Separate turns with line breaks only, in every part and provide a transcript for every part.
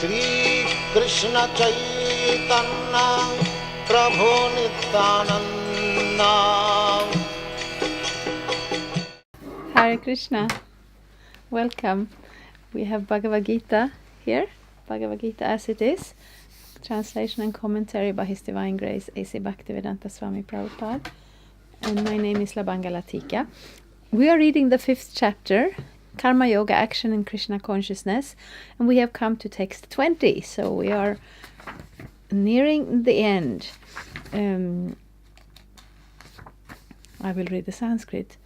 Shri Krishna Chaitanya Prabhu Nityananda.
Hare Krishna, welcome. We have Bhagavad-gita here, Bhagavad-gita as it is, translation and commentary by His Divine Grace A.C. Bhaktivedanta Swami Prabhupada, and my name is Labanga Latika. We are reading the 5th chapter, Karma Yoga, Action in Krishna Consciousness, and we have come to text 20, so we are nearing the end. I will read the Sanskrit.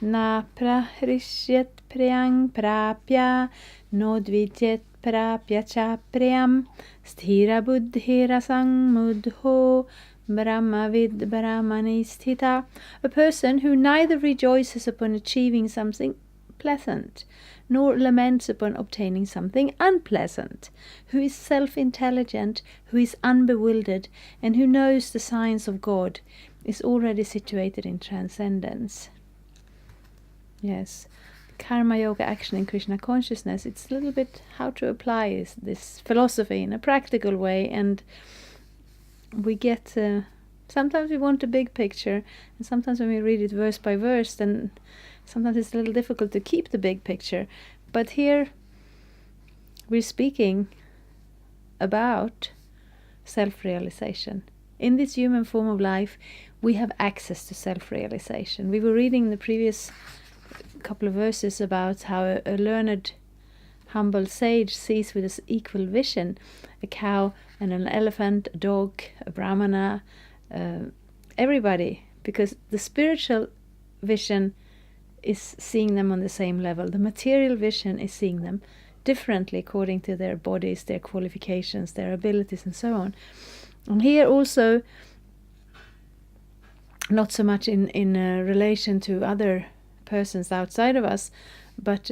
Na prahrishit priyang prapya nodvidjet prapya cha priyam sthira buddhira sangmudho brahmavid brahmani sthita. A person who neither rejoices upon achieving something pleasant nor laments upon obtaining something unpleasant, who is self-intelligent, who is unbewildered, and who knows the signs of God, is already situated in transcendence. Yes, Karma Yoga, Action in Krishna Consciousness, it's a little bit how to apply this philosophy in a practical way, and we get, sometimes we want a big picture, and sometimes when we read it verse by verse, then sometimes it's a little difficult to keep the big picture. But here we're speaking about self-realization. In this human form of life, we have access to self-realization. We were reading the previous couple of verses about how a learned, humble sage sees with his equal vision a cow and an elephant, a dog, a brahmana, everybody, because the spiritual vision is seeing them on the same level. The material vision is seeing them differently according to their bodies, their qualifications, their abilities, and so on. And here also, not so much in relation to other persons outside of us, but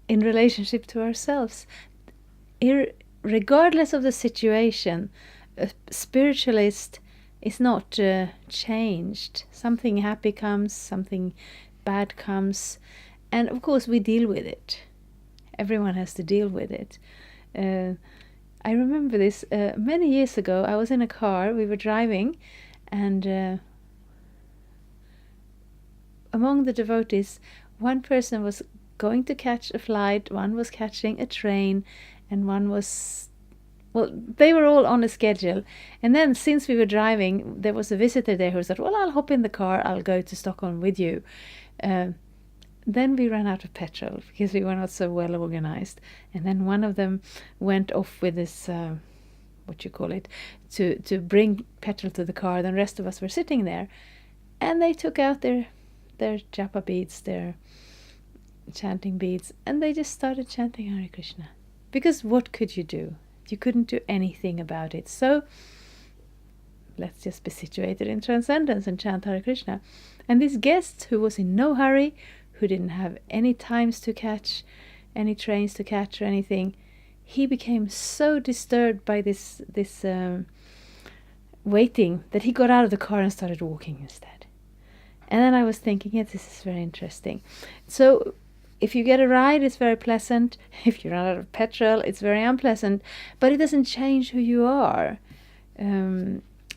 in relationship to ourselves. Regardless of the situation, a spiritualist is not changed. Something happy comes, something bad comes, and of course we deal with it. Everyone has to deal with it. I remember this many years ago. I was in a car, we were driving, and among the devotees, one person was going to catch a flight, one was catching a train, and one was, well, they were all on a schedule. And then since we were driving, there was a visitor there who said, well, I'll hop in the car, I'll go to Stockholm with you. Then we ran out of petrol because we were not so well organized. And then one of them went off with this, to bring petrol to the car. The rest of us were sitting there. And they took out their japa beads, their chanting beads, and they just started chanting Hare Krishna. Because what could you do? You couldn't do anything about it. So let's just be situated in transcendence and chant Hare Krishna. And this guest, who was in no hurry, who didn't have any times to catch, any trains to catch or anything, he became so disturbed by this waiting that he got out of the car and started walking instead. And then I was thinking, yes, this is very interesting. So if you get a ride, it's very pleasant. If you run out of petrol, it's very unpleasant. But it doesn't change who you are.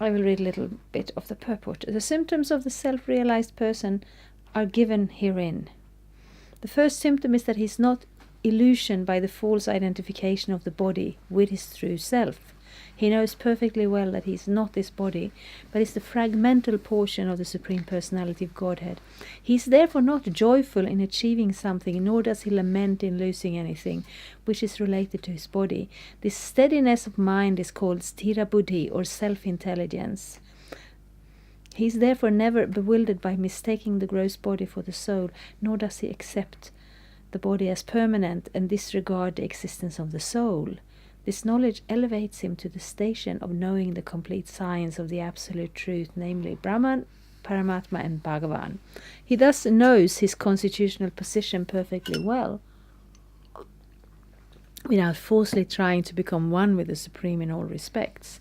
I will read a little bit of the purport. The symptoms of the self-realized person are given herein. The first symptom is that he is not illusioned by the false identification of the body with his true self. He knows perfectly well that he is not this body, but is the fragmental portion of the Supreme Personality of Godhead. He is therefore not joyful in achieving something, nor does he lament in losing anything, which is related to his body. This steadiness of mind is called sthira buddhi, or self-intelligence. He is therefore never bewildered by mistaking the gross body for the soul, nor does he accept the body as permanent and disregard the existence of the soul. This knowledge elevates him to the station of knowing the complete science of the absolute truth, namely Brahman, Paramatma and Bhagavan. He thus knows his constitutional position perfectly well, without falsely trying to become one with the Supreme in all respects.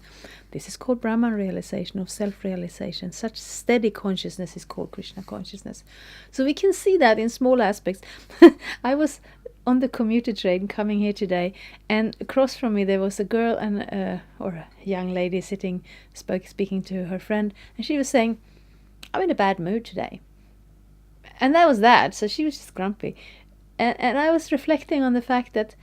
This is called Brahman realization, of self-realization. Such steady consciousness is called Krishna consciousness. So we can see that in small aspects. I was on the commuter train coming here today, and across from me there was a girl and or a young lady speaking to her friend, and she was saying, "I'm in a bad mood today," and that was that. So she was just grumpy, and I was reflecting on the fact that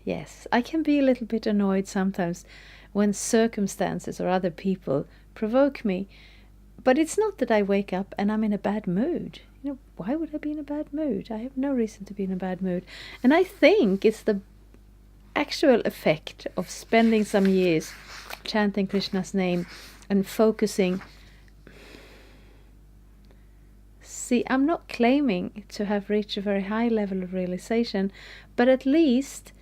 yes, I can be a little bit annoyed sometimes when circumstances or other people provoke me, but it's not that I wake up and I'm in a bad mood. Why would I be in a bad mood? I have no reason to be in a bad mood. And I think it's the actual effect of spending some years chanting Krishna's name and focusing. See, I'm not claiming to have reached a very high level of realization, but at least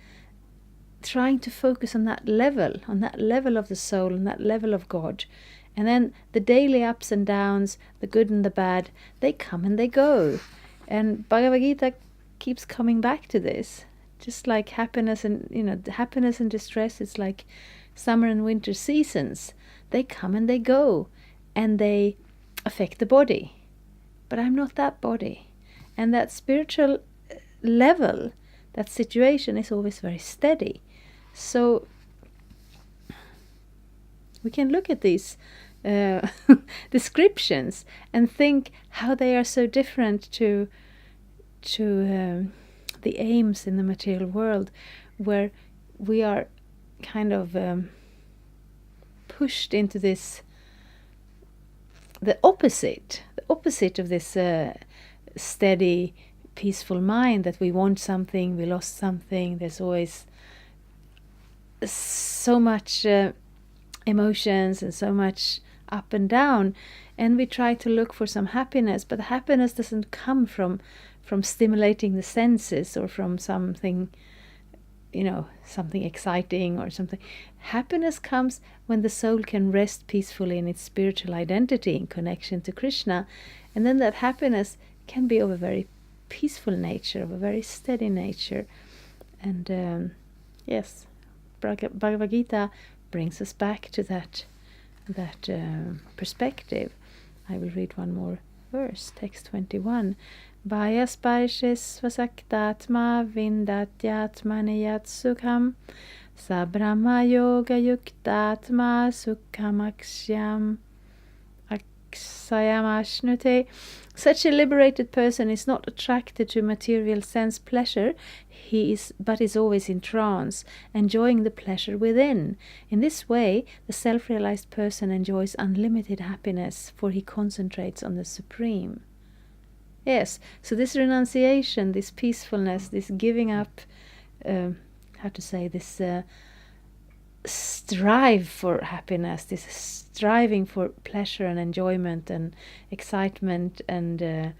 trying to focus on that level of the soul, on that level of God. And then the daily ups and downs, the good and the bad, they come and they go. And Bhagavad-gita keeps coming back to this. Just like happiness and happiness and distress, it's like summer and winter seasons. They come and they go, and they affect the body. But I'm not that body. And that spiritual level, that situation is always very steady. So we can look at these descriptions and think how they are so different to the aims in the material world, where we are kind of pushed into this, the opposite of this steady, peaceful mind, that we want something, we lost something, there's always so much emotions and so much up and down, and we try to look for some happiness, but the happiness doesn't come from stimulating the senses or from something something exciting or something. Happiness comes when the soul can rest peacefully in its spiritual identity in connection to Krishna, and then that happiness can be of a very peaceful nature, of a very steady nature. And yes, Bhagavad-gita brings us back to that perspective. I will read one more verse, text 21. Bhayasparshes vasaktatma vindatyatmaniyat sukham sabrahma yoga yuktatma sukhamaksyam akshayamashnute. Such a liberated person is not attracted to material sense pleasure, but is always in trance, enjoying the pleasure within. In this way, the self-realized person enjoys unlimited happiness, for he concentrates on the Supreme. Yes, so this renunciation, this peacefulness, this giving up, this strive for happiness, this striving for pleasure and enjoyment and excitement and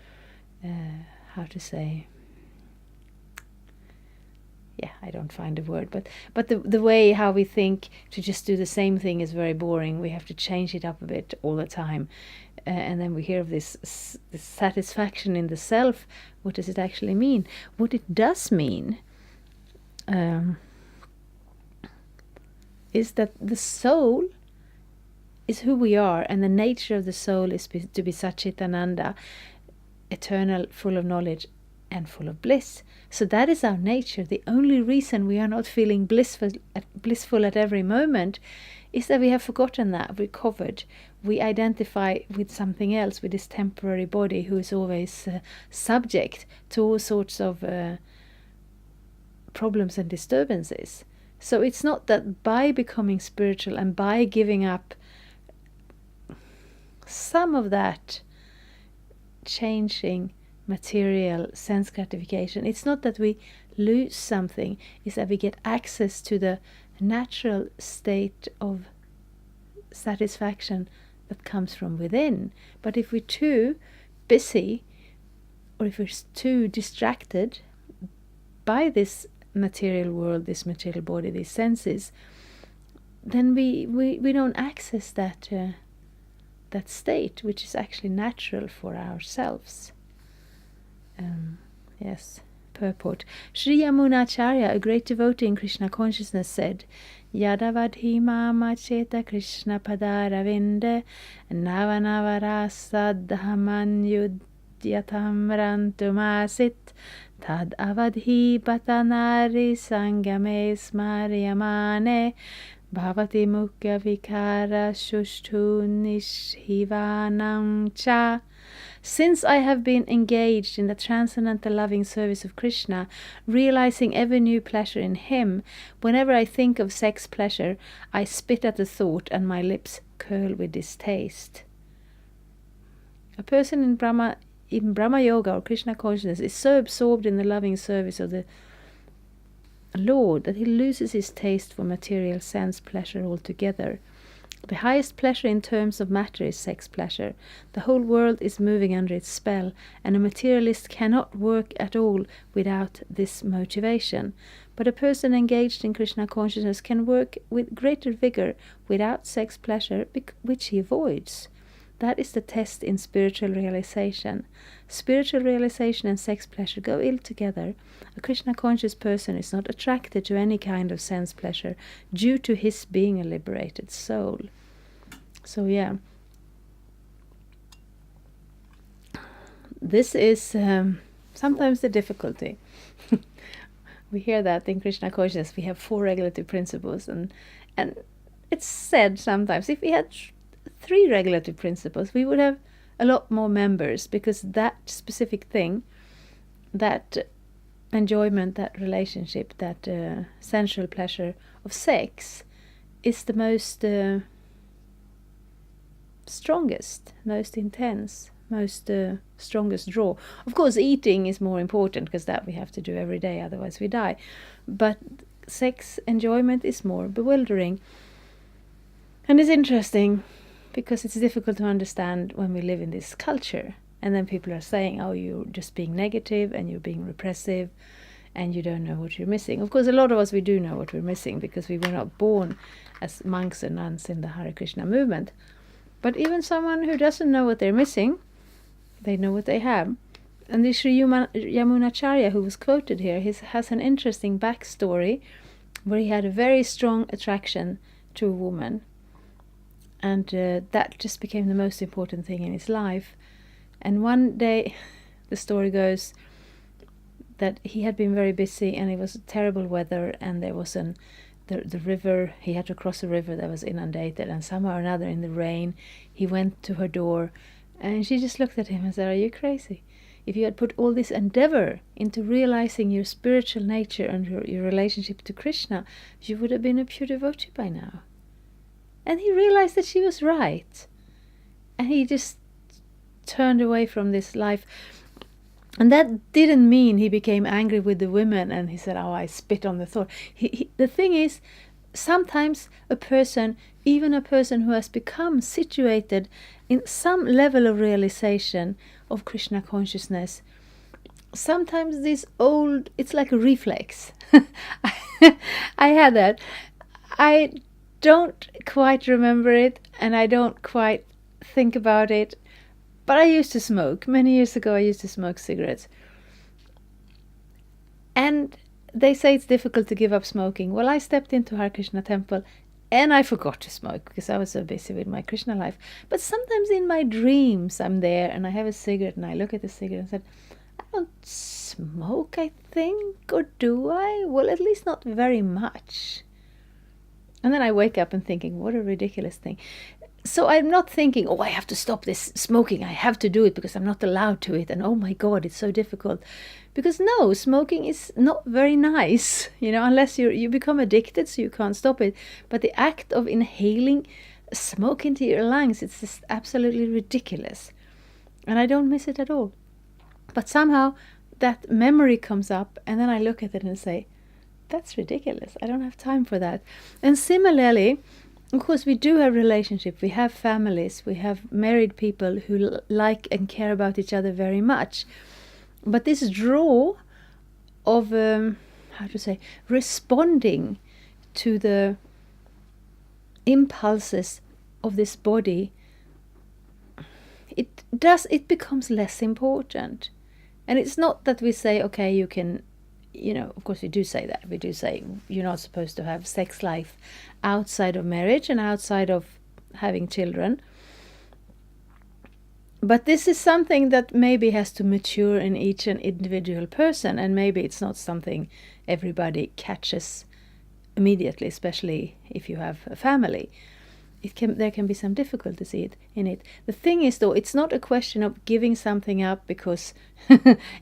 I don't find a word, but the way how we think to just do the same thing is very boring. We have to change it up a bit all the time, and then we hear of this satisfaction in the self. What does it actually mean? What it does mean is that the soul is who we are, and the nature of the soul is to be Satchitananda, eternal, full of knowledge and full of bliss. So that is our nature. The only reason we are not feeling blissful at every moment is that we have forgotten that, recovered. We identify with something else, with this temporary body who is always subject to all sorts of problems and disturbances. So it's not that by becoming spiritual and by giving up some of that changing material sense gratification, it's not that we lose something, it's that we get access to the natural state of satisfaction that comes from within. But if we're too busy, or if we're too distracted by this material world, this material body, these senses, then we don't access that state, which is actually natural for ourselves. Yes, purport. Sri Yamunacharya, a great devotee in Krishna consciousness, said, Yadavadhi mama cheta Krishna padaravinde navanavarasadhaman yudyatam rantumasit tad avadhi batanari sangame smaryamane bhavati mukya vikara shushtu nishhivanam cha. Since I have been engaged in the transcendental loving service of Krishna, realizing ever new pleasure in him, whenever I think of sex pleasure, I spit at the thought and my lips curl with distaste. A person in Brahma Yoga or Krishna consciousness is so absorbed in the loving service of the Lord that he loses his taste for material sense pleasure altogether. The highest pleasure in terms of matter is sex pleasure. The whole world is moving under its spell, and a materialist cannot work at all without this motivation. But a person engaged in Krishna consciousness can work with greater vigor without sex pleasure, which he avoids. That is the test in spiritual realization. Spiritual realization and sex pleasure go ill together. A Krishna conscious person is not attracted to any kind of sense pleasure due to his being a liberated soul. So yeah, this is sometimes the difficulty. We hear that in Krishna consciousness we have 4 regulative principles, and it's said sometimes if we had 3 regulative principles, we would have a lot more members, because that specific thing, that enjoyment, that relationship, that sensual pleasure of sex is the most strongest, most intense, most strongest draw. Of course, eating is more important, because that we have to do every day, otherwise we die. But sex enjoyment is more bewildering. And it's interesting, because it's difficult to understand when we live in this culture. And then people are saying, oh, you're just being negative and you're being repressive and you don't know what you're missing. Of course, a lot of us, we do know what we're missing, because we were not born as monks and nuns in the Hare Krishna movement. But even someone who doesn't know what they're missing, they know what they have. And the Sri Yamunacharya, who was quoted here, has an interesting backstory where he had a very strong attraction to a woman. And that just became the most important thing in his life. And one day, the story goes that he had been very busy and it was terrible weather, and there was the river, he had to cross a river that was inundated, and somehow or another in the rain, he went to her door, and she just looked at him and said, are you crazy? If you had put all this endeavor into realizing your spiritual nature and your relationship to Krishna, you would have been a pure devotee by now. And he realized that she was right. And he just turned away from this life. And that didn't mean he became angry with the women and he said, oh, I spit on the thought. The thing is, sometimes a person, even a person who has become situated in some level of realization of Krishna consciousness, sometimes it's like a reflex. I had that. I don't quite remember it, and I don't quite think about it, but I used to smoke. Many years ago I used to smoke cigarettes. And they say it's difficult to give up smoking. Well, I stepped into Hare Krishna temple and I forgot to smoke because I was so busy with my Krishna life. But sometimes in my dreams I'm there and I have a cigarette and I look at the cigarette and said, I don't smoke, I think, or do I? Well, at least not very much. And then I wake up and thinking, what a ridiculous thing. So I'm not thinking, oh, I have to stop this smoking. I have to do it because I'm not allowed to it. And oh my God, it's so difficult. Because no, smoking is not very nice, unless you become addicted, so you can't stop it. But the act of inhaling smoke into your lungs, it's just absolutely ridiculous. And I don't miss it at all. But somehow that memory comes up and then I look at it and say, that's ridiculous. I don't have time for that. And similarly, of course, we do have relationships. We have families. We have married people who like and care about each other very much. But this draw of, responding to the impulses of this body, it becomes less important. And it's not that we say, okay, you can, of course we do say that. We do say you're not supposed to have sex life outside of marriage and outside of having children. But this is something that maybe has to mature in each and individual person, and maybe it's not something everybody catches immediately, especially if you have a family. There can be some difficulties in it. The thing is, though, it's not a question of giving something up because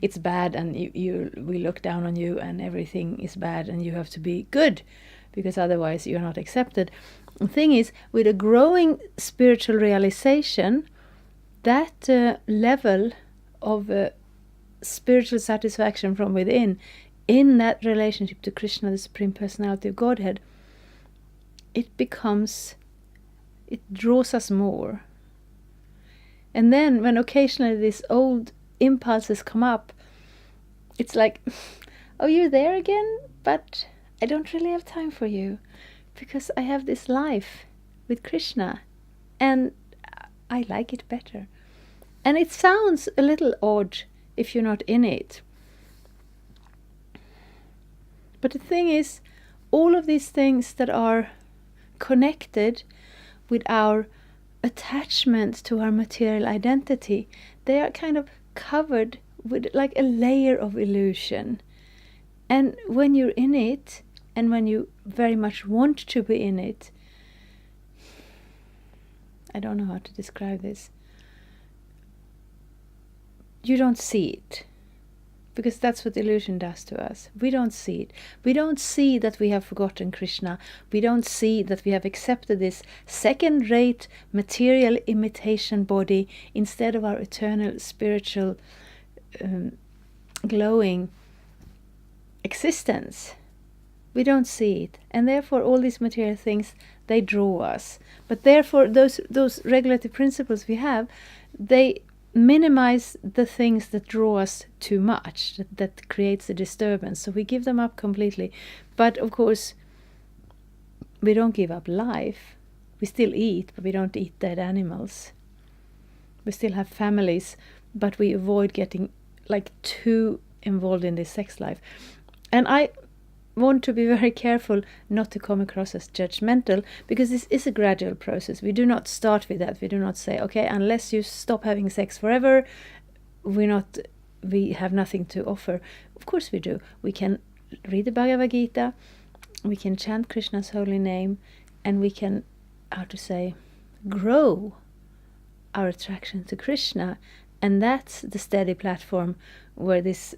it's bad and we look down on you and everything is bad and you have to be good, because otherwise you're not accepted. The thing is, with a growing spiritual realization, that level of spiritual satisfaction from within, in that relationship to Krishna, the Supreme Personality of Godhead, it draws us more. And then when occasionally these old impulses come up, it's like, oh, you're there again? But I don't really have time for you, because I have this life with Krishna and I like it better. And it sounds a little odd if you're not in it. But the thing is, all of these things that are connected with our attachment to our material identity, they are kind of covered with like a layer of illusion. And when you're in it, and when you very much want to be in it, I don't know how to describe this, you don't see it. Because that's what illusion does to us. We don't see it. We don't see that we have forgotten Krishna. We don't see that we have accepted this second-rate material imitation body instead of our eternal spiritual glowing existence. We don't see it. And therefore all these material things, they draw us. But therefore those regulative principles we have, they minimize the things that draw us too much, that creates a disturbance. So we give them up completely. But of course, we don't give up life. We still eat, but we don't eat dead animals. We still have families, but we avoid getting like too involved in this sex life. And I want to be very careful not to come across as judgmental, because this is a gradual process. We do not start with that. We do not say, okay, unless you stop having sex forever, we have nothing to offer. Of course we do. We can read the Bhagavad-gita, we can chant Krishna's holy name, and we can, grow our attraction to Krishna. And that's the steady platform where this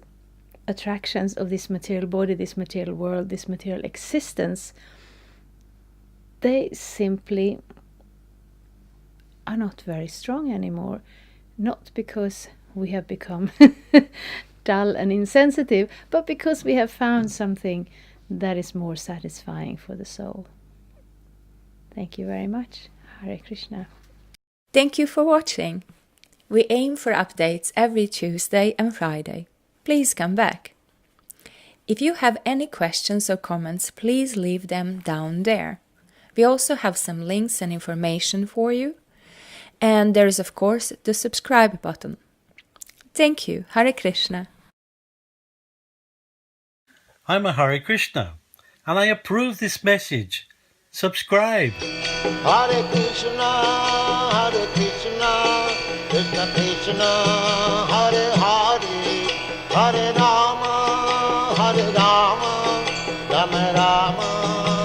attractions of this material body, this material world, this material existence, they simply are not very strong anymore. Not because we have become dull and insensitive, but because we have found something that is more satisfying for the soul. Thank you very much. Hare Krishna.
Thank you for watching. We aim for updates every Tuesday and Friday. Please come back. If you have any questions or comments, please leave them down there. We also have some links and information for you. And there is, of course, the subscribe button. Thank you. Hare Krishna.
I'm a Hare Krishna, and I approve this message. Subscribe.
Hare Krishna, Krishna Krishna, Hare Hare, Hare Rama, Rama Rama.